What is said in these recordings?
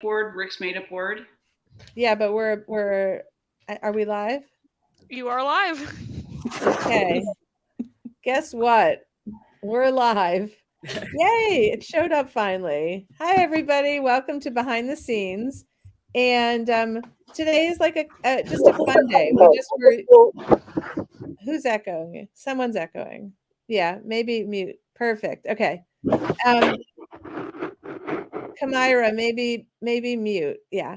word, Rick's made up word. Yeah, but are we live? You are live. Okay. Guess what? We're live. Yay! It showed up finally. Hi, everybody. Welcome to Behind the Scenes. And today is like just a fun day. Who's echoing? Someone's echoing. Yeah, maybe mute. Perfect. Okay. Kamira, maybe mute. Yeah.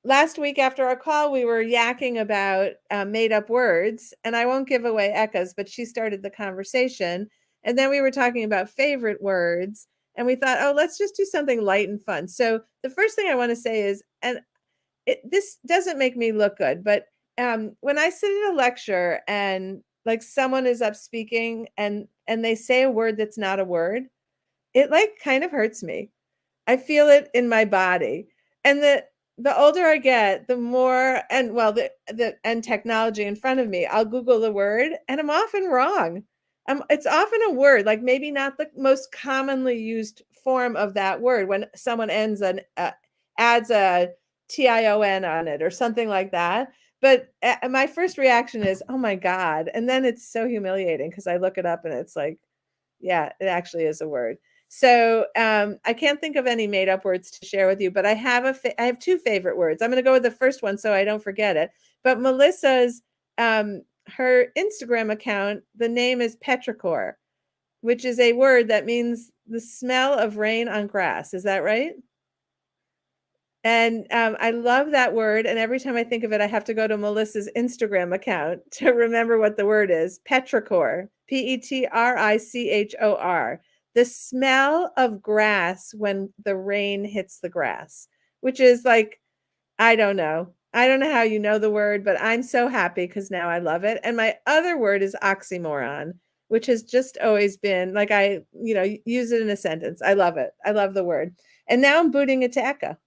Last week after our call, we were yakking about made up words, and I won't give away Ekka's, but she started the conversation. And then we were talking about favorite words, and we thought, oh, let's just do something light and fun. So the first thing I want to say is, this doesn't make me look good, but when I sit in a lecture and like someone is up speaking and they say a word that's not a word, it like kind of hurts me. I feel it in my body. And the older I get, the more and technology in front of me, I'll Google the word and I'm often wrong. It's often a word, like maybe not the most commonly used form of that word when someone adds a TION on it or something like that. But my first reaction is, oh my God. And then it's so humiliating because I look it up and it's like, yeah, it actually is a word. So I can't think of any made up words to share with you, but I have I have two favorite words. I'm going to go with the first one so I don't forget it. But Melissa's her Instagram account, the name is petrichor, which is a word that means the smell of rain on grass. Is that right? And I love that word. And every time I think of it, I have to go to Melissa's Instagram account to remember what the word is. Petrichor, Petrichor. The smell of grass when the rain hits the grass, which is like, I don't know. I don't know how you know the word, but I'm so happy because now I love it. And my other word is oxymoron, which has just always been like use it in a sentence. I love it. I love the word. And now I'm booting it to Eka.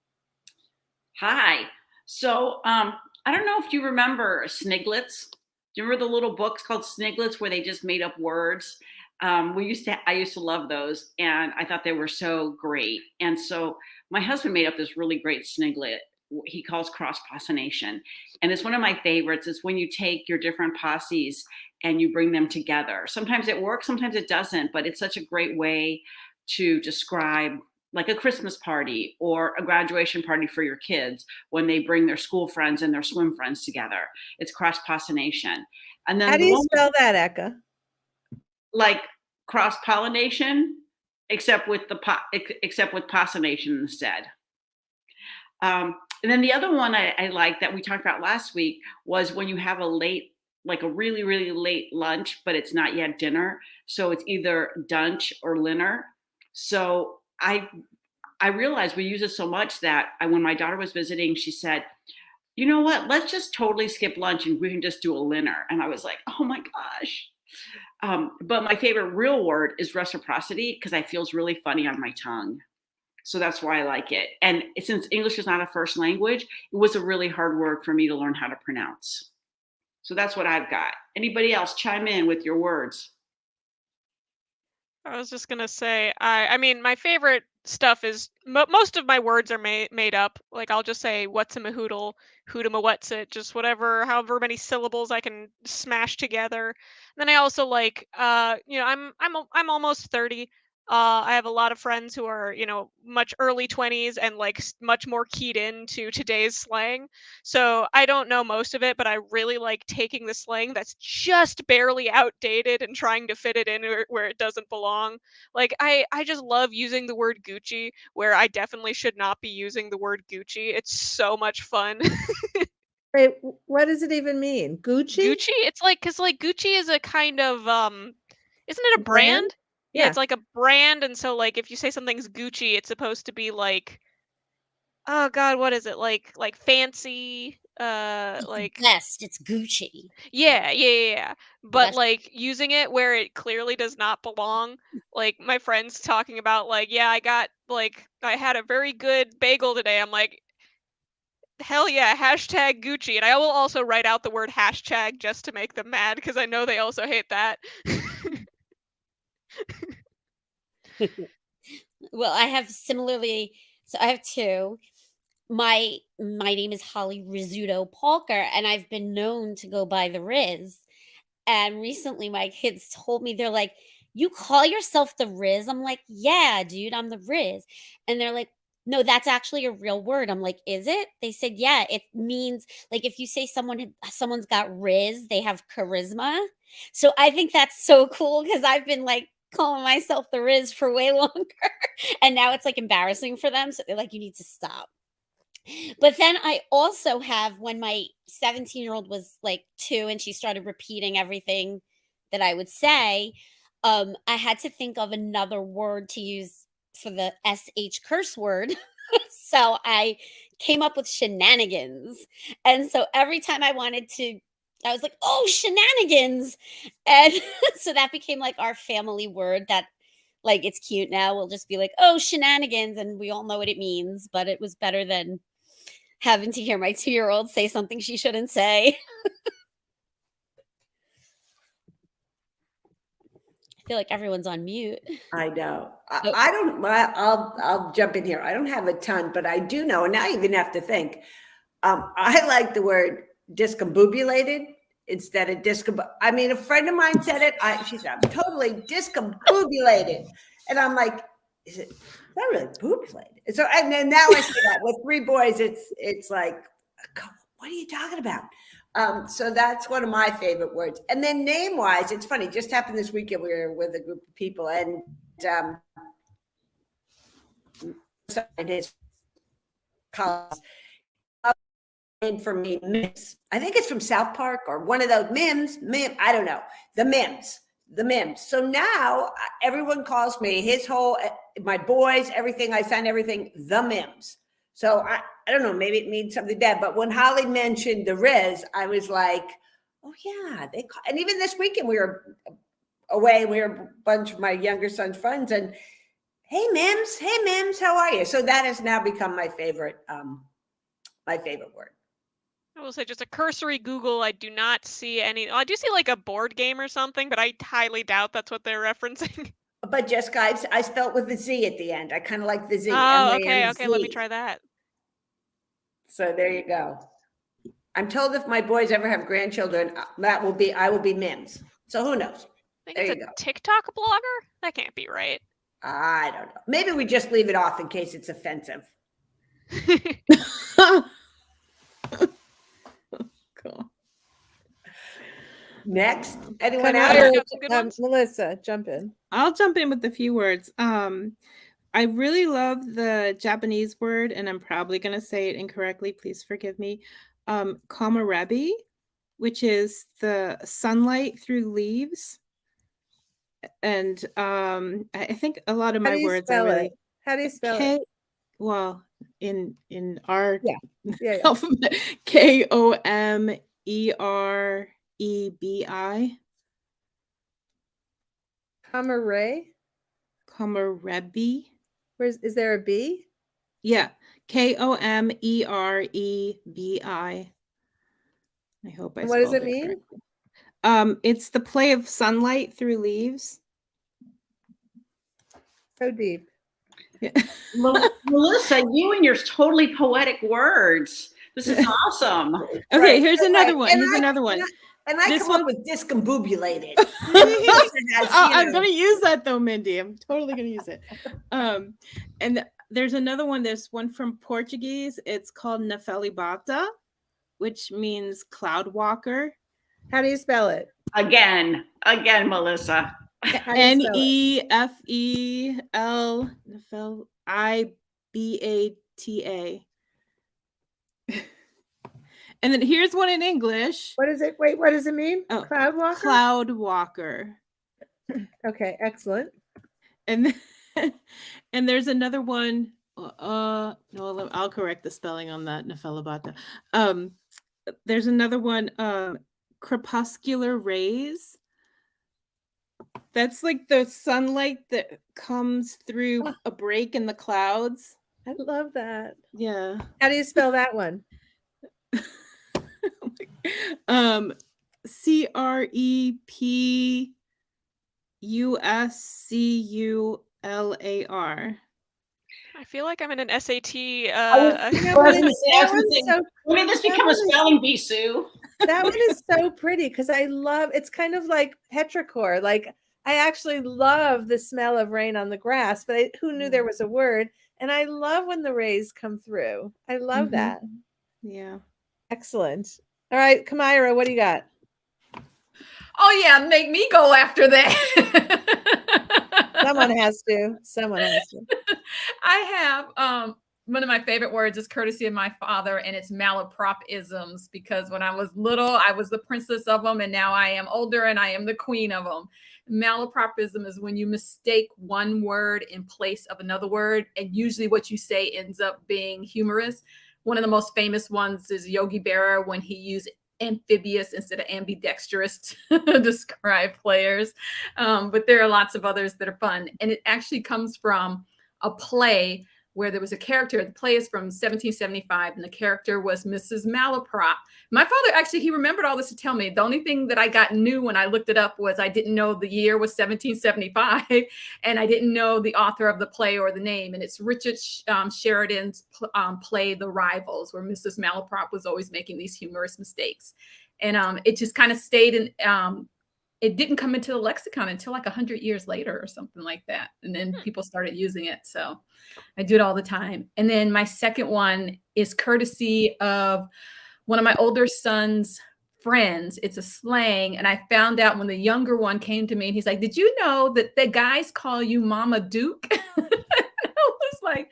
Hi. So I don't know if you remember Sniglets. Do you remember the little books called Sniglets where they just made up words? I used to love those, and I thought they were so great. And so my husband made up this really great sniglet. He calls cross pollination, and it's one of my favorites. Is when you take your different posses and you bring them together. Sometimes it works, sometimes it doesn't, but it's such a great way to describe like a Christmas party or a graduation party for your kids when they bring their school friends and their swim friends together. It's cross pollination. And How then do you spell that, Eka? like cross pollination, except with pollination instead. And then the other one I like that we talked about last week was when you have like a really, really late lunch, but it's not yet dinner. So it's either dunch or dinner. So I realized we use it so much that when my daughter was visiting, she said, you know what, let's just totally skip lunch and we can just do a dinner. And I was like, oh my gosh. But my favorite real word is reciprocity because it feels really funny on my tongue. So that's why I like it. And since English is not a first language, it was a really hard word for me to learn how to pronounce. So that's what I've got. Anybody else chime in with your words? I was just gonna say, I mean, my favorite stuff is most of my words are made up. Like I'll just say what's a mahoodle, hoodama what's it, just whatever, however many syllables I can smash together. And then I also like, I'm almost 30. I have a lot of friends who are, much early 20s and like much more keyed into today's slang. So I don't know most of it, but I really like taking the slang that's just barely outdated and trying to fit it in where it doesn't belong. Like I just love using the word Gucci where I definitely should not be using the word Gucci. It's so much fun. Wait, what does it even mean? Gucci? Gucci? It's like cuz like Gucci is a kind of isn't it a Brand? brand? Yeah, Yeah. it's like a brand, and so like if you say something's Gucci, it's supposed to be like, oh god, what is it? Like fancy, like Best, it's Gucci. yeah. But That's like using it where it clearly does not belong. Like my friends talking about like, yeah, I had a very good bagel today. I'm like, hell yeah, hashtag Gucci. And I will also write out the word hashtag just to make them mad because I know they also hate that. well, I have similarly So I have two. My name is Holly Rizzuto Palker, and I've been known to go by the Riz. And recently my kids told me, they're like, "You call yourself the Riz?" I'm like, "Yeah, dude, I'm the Riz." And they're like, "No, that's actually a real word." I'm like, "Is it?" They said, "Yeah, it means like if you say someone's got Riz, they have charisma." So I think that's so cool because I've been like calling myself the Riz for way longer. And now it's like embarrassing for them. So they're like, "You need to stop." But then I also have, when my 17-year-old was like 2 and she started repeating everything that I would say, I had to think of another word to use for the SH curse word. So I came up with shenanigans. And so every time I was like, "Oh, shenanigans." And so that became like our family word that, like, it's cute now. We'll just be like, "Oh, shenanigans." And we all know what it means, but it was better than having to hear my 2-year-old say something she shouldn't say. I feel like everyone's on mute. I know. Oh, I don't. I'll jump in here. I don't have a ton, but I do know, and I even have to think. I like the word discombobulated instead of discob. I mean, a friend of mine said it. She said, "I'm totally discombobulated," and I'm like, "Is it? Is that really boobulated?" So, and then now I say that with 3 boys, it's like, what are you talking about? So that's one of my favorite words. And then name wise, it's funny. Just happened this weekend. We were with a group of people, and in his college, name for me, Mims. I think it's from South Park or one of those Mims. I don't know. The Mims. The Mims. So now everyone calls me, my boys, everything. I sign everything, the Mims. So I don't know. Maybe it means something bad. But when Holly mentioned the Riz, I was like, oh yeah, and even this weekend we were away. We were a bunch of my younger son's friends, and hey Mims, how are you? So that has now become my favorite word. I will say just a cursory Google. I do not see any. I do see like a board game or something, but I highly doubt that's what they're referencing. But Jessica, I spelled with the Z at the end. I kind of like the Z, Oh, okay, MAMZ. okay. Let me try that. So there you go. I'm told if my boys ever have grandchildren, I will be Mims. So who knows? I think There you it's go. a TikTok blogger. That can't be right. I don't know. Maybe we just leave it off in case it's offensive. Cool. Next, anyone Come else? on, got some good ones? Melissa, jump in. I'll jump in with a few words. I really love the Japanese word, and I'm probably going to say it incorrectly. Please forgive me. Komarebi, which is the sunlight through leaves. And I think a lot of How my do you words are spell really it? How do you spell it? Well, in our Yeah. alphabet, Komerebi. Kamaray? Komarebi. Is there a B? Yeah, Komerebi. I hope I And what does spelled it mean? correctly. It's the play of sunlight through leaves. So deep. Yeah. Melissa, you and your totally poetic words. This is awesome. Okay, Right, here's right, another right. one. And Here's another one. And I This come up one- with discombobulated. I'm going to use that though, Mindy. I'm totally going to use it. And there's another one. There's one from Portuguese. It's called Nefelibata, which means cloud walker. How do you spell it? Again, Melissa. How do you spell it? Nefel Ibata. And then here's one in English. What is it? Wait, what does it mean? Oh, Cloud walker? Cloud walker. Okay, excellent. And and there's another one. No, I'll correct the spelling on that, Nefelibata. There's another one, crepuscular rays. That's like the sunlight that comes through a break in the clouds. I love that. Yeah. How do you spell that one? Crepuscular. I feel like I'm in an SAT. You know, I but was gonna say, I that was gonna one's say, so when did this that become a one is spelling bee, Sue? that one is so pretty because I love it's kind of like petrichor. Like I actually love the smell of rain on the grass, but who knew there was a word? And I love when the rays come through. I love Mhm. that. Yeah. Excellent. All right, Kamira, what do you got? Oh yeah, make me go after that. Someone has to. Someone has to. I have one of my favorite words is courtesy of my father, and it's malapropisms, because when I was little, I was the princess of them, and now I am older and I am the queen of them. Malapropism is when you mistake one word in place of another word, and usually what you say ends up being humorous. One of the most famous ones is Yogi Berra, when he used amphibious instead of ambidextrous to describe players. But there are lots of others that are fun. And it actually comes from a play where there was a character. The play is from 1775, and the character was Mrs. Malaprop. My father actually, he remembered all this to tell me. The only thing that I got new when I looked it up was I didn't know the year was 1775, and I didn't know the author of the play or the name. And it's Richard Sheridan's play, The Rivals, where Mrs. Malaprop was always making these humorous mistakes. And it just kind of stayed in, it didn't come into the lexicon until like 100 years later or something like that. And then people started using it. So I do it all the time. And then my second one is courtesy of one of my older son's friends. It's a slang. And I found out when the younger one came to me and he's like, "Did you know that the guys call you Mama Duke?" I was like,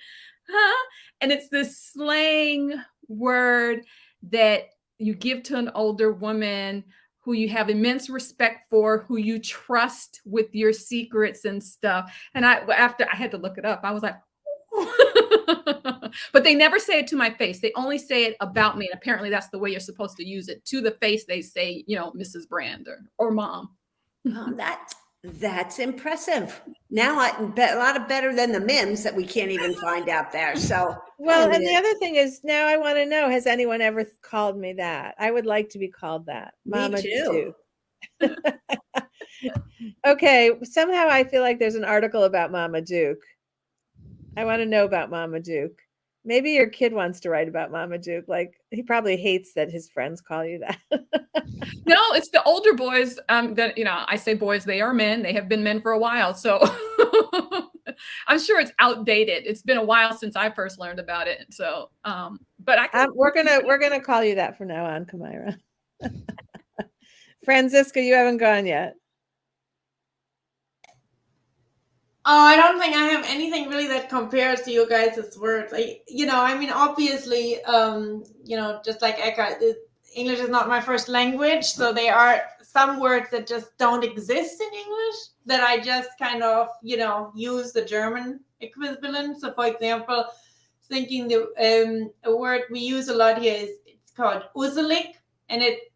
huh? And it's this slang word that you give to an older woman who you have immense respect for, who you trust with your secrets and stuff. And after I had to look it up, I was like, but they never say it to my face. They only say it about me. And apparently that's the way you're supposed to use it. To the face, they say, Mrs. Brand or mom. Oh, that's impressive. Now I bet a lot of better than the Mims that we can't even find out there. So Well, I and mean, the other thing is now I want to know, has anyone ever called me that? I would like to be called that. me Mama too. Duke. Okay, somehow I feel like there's an article about Mama Duke. I want to know about Mama Duke. Maybe your kid wants to write about Mama Duke. Like he probably hates that his friends call you that. No, it's the older boys. That I say boys, they are men. They have been men for a while, so I'm sure it's outdated. It's been a while since I first learned about it. So, but we're gonna call you that from now on, Kamira. Franziska, you haven't gone yet. Oh, I don't think I have anything really that compares to you guys' words. Obviously, just like Eka, English is not my first language, so there are some words that just don't exist in English that I just kind of, use the German equivalent. So, for example, thinking a word we use a lot here it's called uselig, and it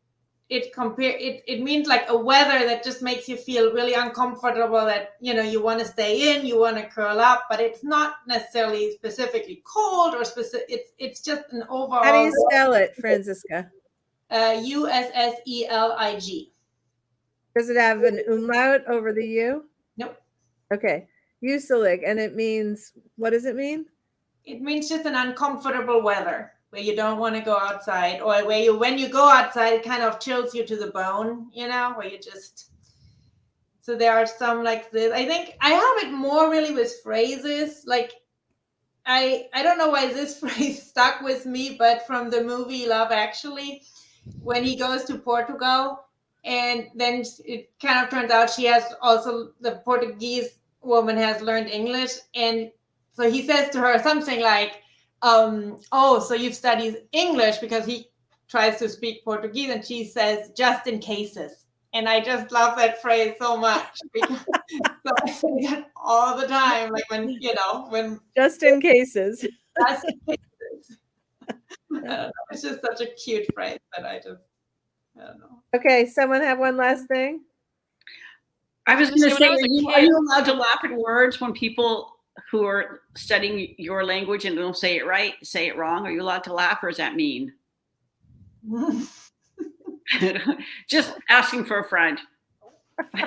means like a weather that just makes you feel really uncomfortable, that you want to stay in, you want to curl up, but it's not necessarily specifically cold or specific. It's just an overall. How do you spell it, Franziska? Usselig. Does it have an umlaut over the U? Nope. Okay, uselig, and it means, what does it mean? It means just an uncomfortable weather where you don't want to go outside, or where when you go outside, it kind of chills you to the bone, where you just. So there are some like this. I think I have it more really with phrases. Like, I don't know why this phrase stuck with me, but from the movie Love Actually, when he goes to Portugal, and then it kind of turns out the Portuguese woman has learned English, and so he says to her something like, "Oh, so you've studied English," because he tries to speak Portuguese, and she says, "Just in cases." And I just love that phrase so much, because so I say that all the time, like when just in cases. just in cases. I don't know. It's just such a cute phrase that I don't know. Okay, someone have one last thing? I was going to say, when I was a are kid- you allowed to laugh at words when people who are studying your language and don't say it right, say it wrong? Are you allowed to laugh, or is that mean? Just asking for a friend. I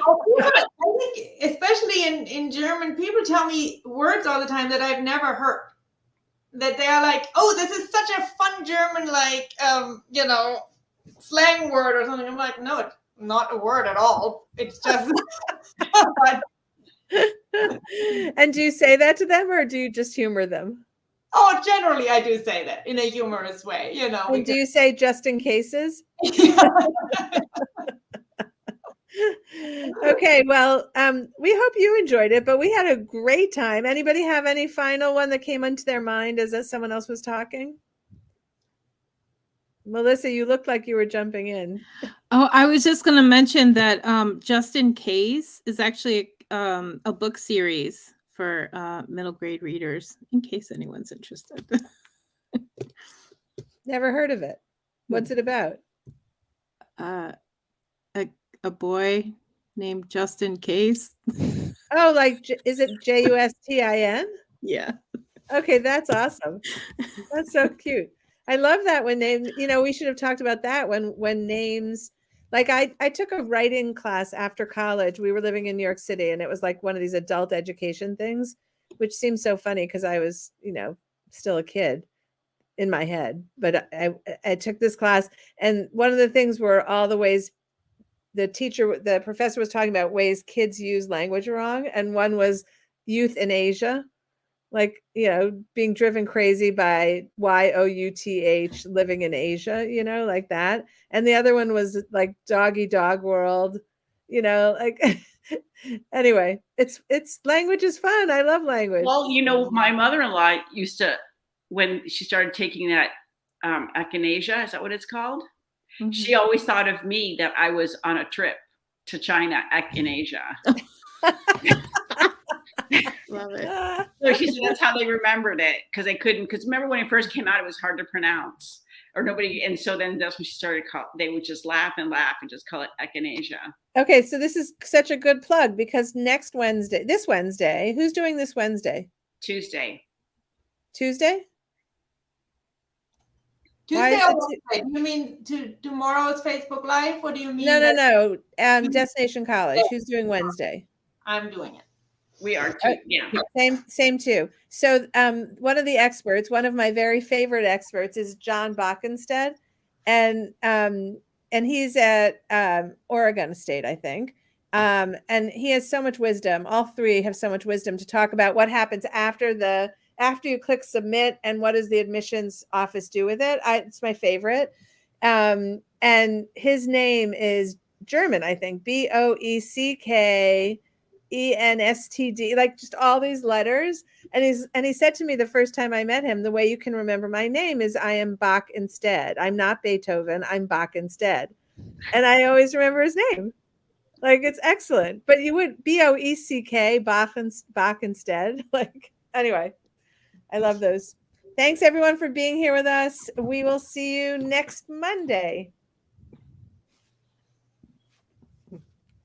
think, especially in German, people tell me words all the time that I've never heard. that they are like, oh, this is such a fun German, like, slang word or something. I'm like, no, it's not a word at all. It's just, but, And do you say that to them, or do you just humor them? oh, generally I do say that in a humorous way, And do you say just in cases? Okay, well, we hope you enjoyed it, but we had a great time. Anybody have any final one that came into their mind as someone else was talking? Melissa, you looked like you were jumping in. Oh, I was just going to mention that Just in Case is actually a book series for middle grade readers, in case anyone's interested. Never heard of it. What's it about? A boy named Just in Case. Oh, like, is it Justin? Yeah. Okay, that's awesome. That's so cute. I love that when names, we should have talked about that when names, like I took a writing class after college. We were living in New York City, and it was like one of these adult education things, which seems so funny because I was, still a kid in my head. But I took this class, and one of the things were all the ways the professor was talking about ways kids use language wrong, and one was youth in Asia, like, being driven crazy by YOUTH, living in Asia, like that. And the other one was like doggy dog world, like anyway, it's language is fun. I love language. Well, my mother-in-law used to, when she started taking that echinacea, is that what it's called? Mm-hmm. She always thought of me that I was on a trip to China, echinacea. Love it. So she said that's how they remembered it, because they couldn't. Because remember when it first came out, it was hard to pronounce, or nobody. And so then that's when she started. They would just laugh and just call it echinacea. Okay, so this is such a good plug, because this Wednesday, who's doing this Wednesday? Tuesday. Tuesday? Tuesday or Wednesday? Do you mean tomorrow's Facebook Live? Or do you mean? No. Destination College. Who's doing Wednesday? I'm doing it. We are too. Yeah. Same too. So one of the experts, one of my very favorite experts, is John Bockenstead, and he's at Oregon State, I think. And he has so much wisdom. All three have so much wisdom to talk about what happens after you click submit, and what does the admissions office do with it. It's my favorite. And his name is German, I think, BOECKENSTD, like just all these letters. And he said to me the first time I met him, the way you can remember my name is I am Bach instead. I'm not Beethoven, I'm Bach instead. And I always remember his name. Like, it's excellent. But you would BOECK, Bach instead. Like, anyway, I love those. Thanks everyone for being here with us. We will see you next Monday.